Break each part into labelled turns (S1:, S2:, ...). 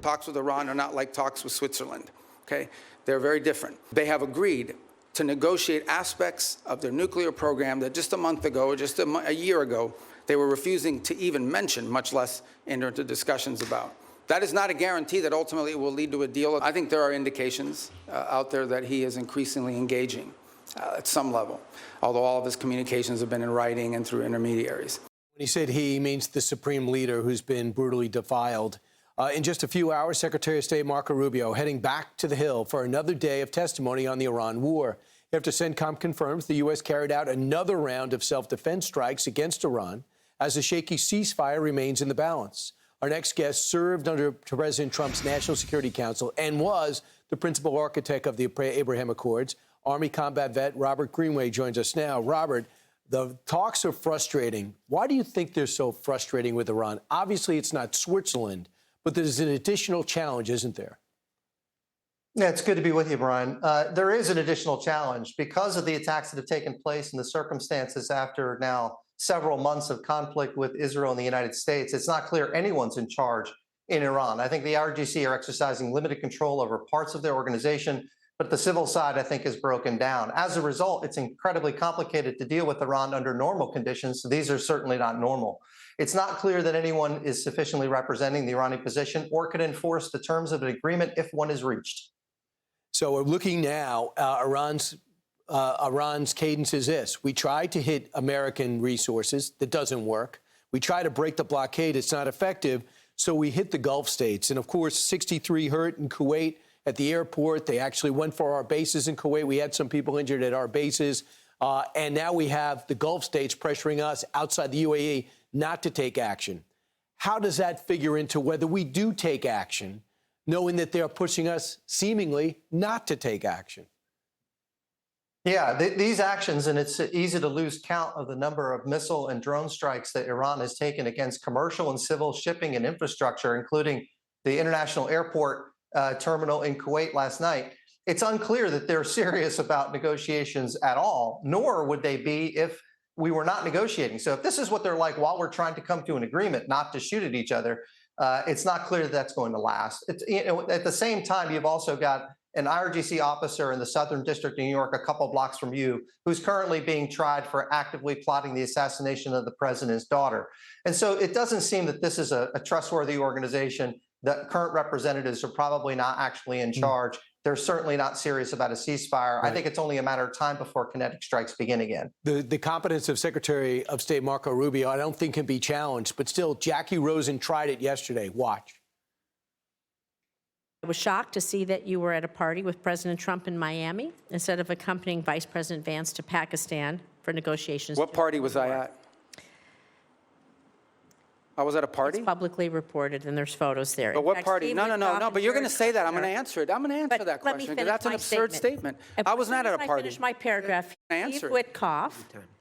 S1: Talks with Iran are not like talks with Switzerland, okay? They're very different. They have agreed to negotiate aspects of their nuclear program that just a month ago, or just a year ago, they were refusing to even mention, much less enter into discussions about. That is not a guarantee that ultimately it will lead to a deal. I think there are indications out there that he is increasingly engaging at some level, although all of his communications have been in writing and through intermediaries.
S2: When he said he means the supreme leader who's been brutally defiled. In just a few hours, Secretary of State Marco Rubio heading back to the Hill for another day of testimony on the Iran war. After CENTCOM confirms the U.S. carried out another round of self-defense strikes against Iran as a shaky ceasefire remains in the balance. Our next guest served under President Trump's National Security Council and was the principal architect of the Abraham Accords. Army combat vet Robert Greenway joins us now. Robert, the talks are frustrating. Why do you think they're so frustrating with Iran? Obviously, it's not Switzerland, but there's an additional challenge, isn't there?
S3: Yeah, it's good to be with you, Brian. There is an additional challenge because of the attacks that have taken place and the circumstances after now several months of conflict with Israel and the United States. It's not clear anyone's in charge in Iran. I think the IRGC are exercising limited control over parts of their organization, but the civil side, I think, is broken down. As a result, it's incredibly complicated to deal with Iran under normal conditions. So these are certainly not normal. It's not clear that anyone is sufficiently representing the Iranian position or could enforce the terms of an agreement if one is reached.
S2: So we're looking now, Iran's cadence is this. We try to hit American resources. That doesn't work. We try to break the blockade. It's not effective. So we hit the Gulf states. And, of course, 63 hurt in Kuwait at the airport. They actually went for our bases in Kuwait. We had some people injured at our bases. And now we have the Gulf states pressuring us outside the UAE not to take action. How does that figure into whether we do take action, knowing that they're pushing us seemingly not to take action?
S3: Yeah, these actions, and it's easy to lose count of the number of missile and drone strikes that Iran has taken against commercial and civil shipping and infrastructure, including the international airport terminal in Kuwait last night. It's unclear that they're serious about negotiations at all, nor would they be if we were not negotiating. So if this is what they're like while we're trying to come to an agreement not to shoot at each other, it's not clear that that's going to last. At the same time, you've also got an IRGC officer in the Southern District of New York, a couple blocks from you, who's currently being tried for actively plotting the assassination of the president's daughter. And so it doesn't seem that this is a trustworthy organization. The current representatives are probably not actually in charge. They're certainly not serious about a ceasefire. Right. I think it's only a matter of time before kinetic strikes begin again. The
S2: competence of Secretary of State Marco Rubio, I don't think can be challenged, but still, Jackie Rosen tried it yesterday. Watch.
S4: I was shocked to see that you were at a party with President Trump in Miami instead of accompanying Vice President Vance to Pakistan for negotiations.
S1: What party was I at? I was at a party?
S4: It's publicly reported, and there's photos there.
S1: But what party? No, but you're going to say that. I'm going to answer it. I'm going to answer that question because that's an absurd statement. I was not at a party.
S4: Finish my paragraph. Steve Witkoff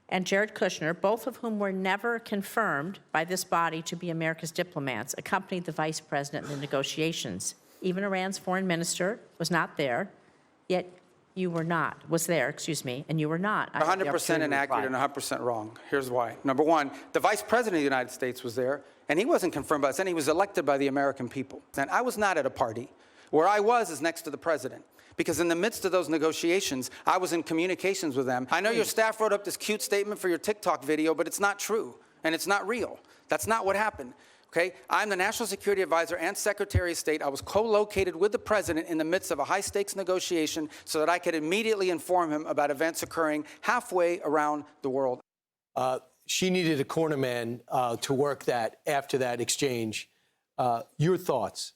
S4: and Jared Kushner, both of whom were never confirmed by this body to be America's diplomats, accompanied the vice president in the negotiations. Even Iran's foreign minister was not there, yet you were not, was there, excuse me, and you were not.
S1: 100% inaccurate and 100% wrong. Here's why. Number one, the vice president of the United States was there, and he wasn't confirmed by us, and he was elected by the American people. And I was not at a party. Where I was is next to the president, because in the midst of those negotiations, I was in communications with them. I know your staff wrote up this cute statement for your TikTok video, but it's not true, and it's not real. That's not what happened. Okay? I'm the National Security Advisor and Secretary of State. I was co-located with the president in the midst of a high-stakes negotiation so that I could immediately inform him about events occurring halfway around the world.
S2: She needed a cornerman to work that after that exchange. Your thoughts?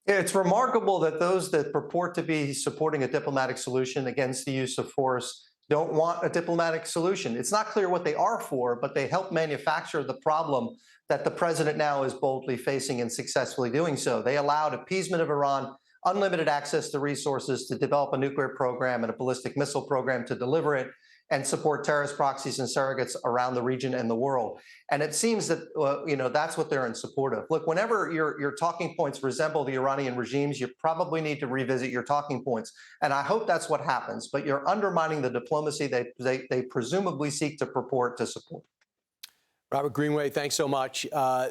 S3: Yeah, it's remarkable that those that purport to be supporting a diplomatic solution against the use of force don't want a diplomatic solution. It's not clear what they are for, but they help manufacture the problem that the president now is boldly facing and successfully doing so. They allowed appeasement of Iran, unlimited access to resources to develop a nuclear program and a ballistic missile program to deliver it, and support terrorist proxies and surrogates around the region and the world. And it seems that that's what they're in support of. Look, whenever your talking points resemble the Iranian regimes, you probably need to revisit your talking points. And I hope that's what happens. But you're undermining the diplomacy they presumably seek to purport to support.
S2: Robert Greenway, thanks so much.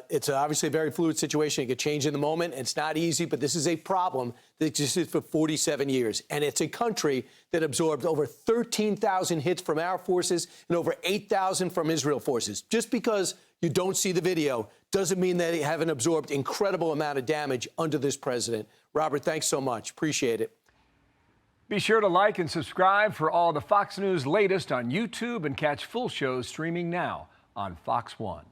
S2: It's obviously a very fluid situation. It could change in the moment. It's not easy, but this is a problem that existed for 47 years. And it's a country that absorbed over 13,000 hits from our forces and over 8,000 from Israel forces. Just because you don't see the video doesn't mean that they haven't absorbed incredible amount of damage under this president. Robert, thanks so much. Appreciate it.
S5: Be sure to like and subscribe for all the Fox News latest on YouTube and catch full shows streaming now on Fox One.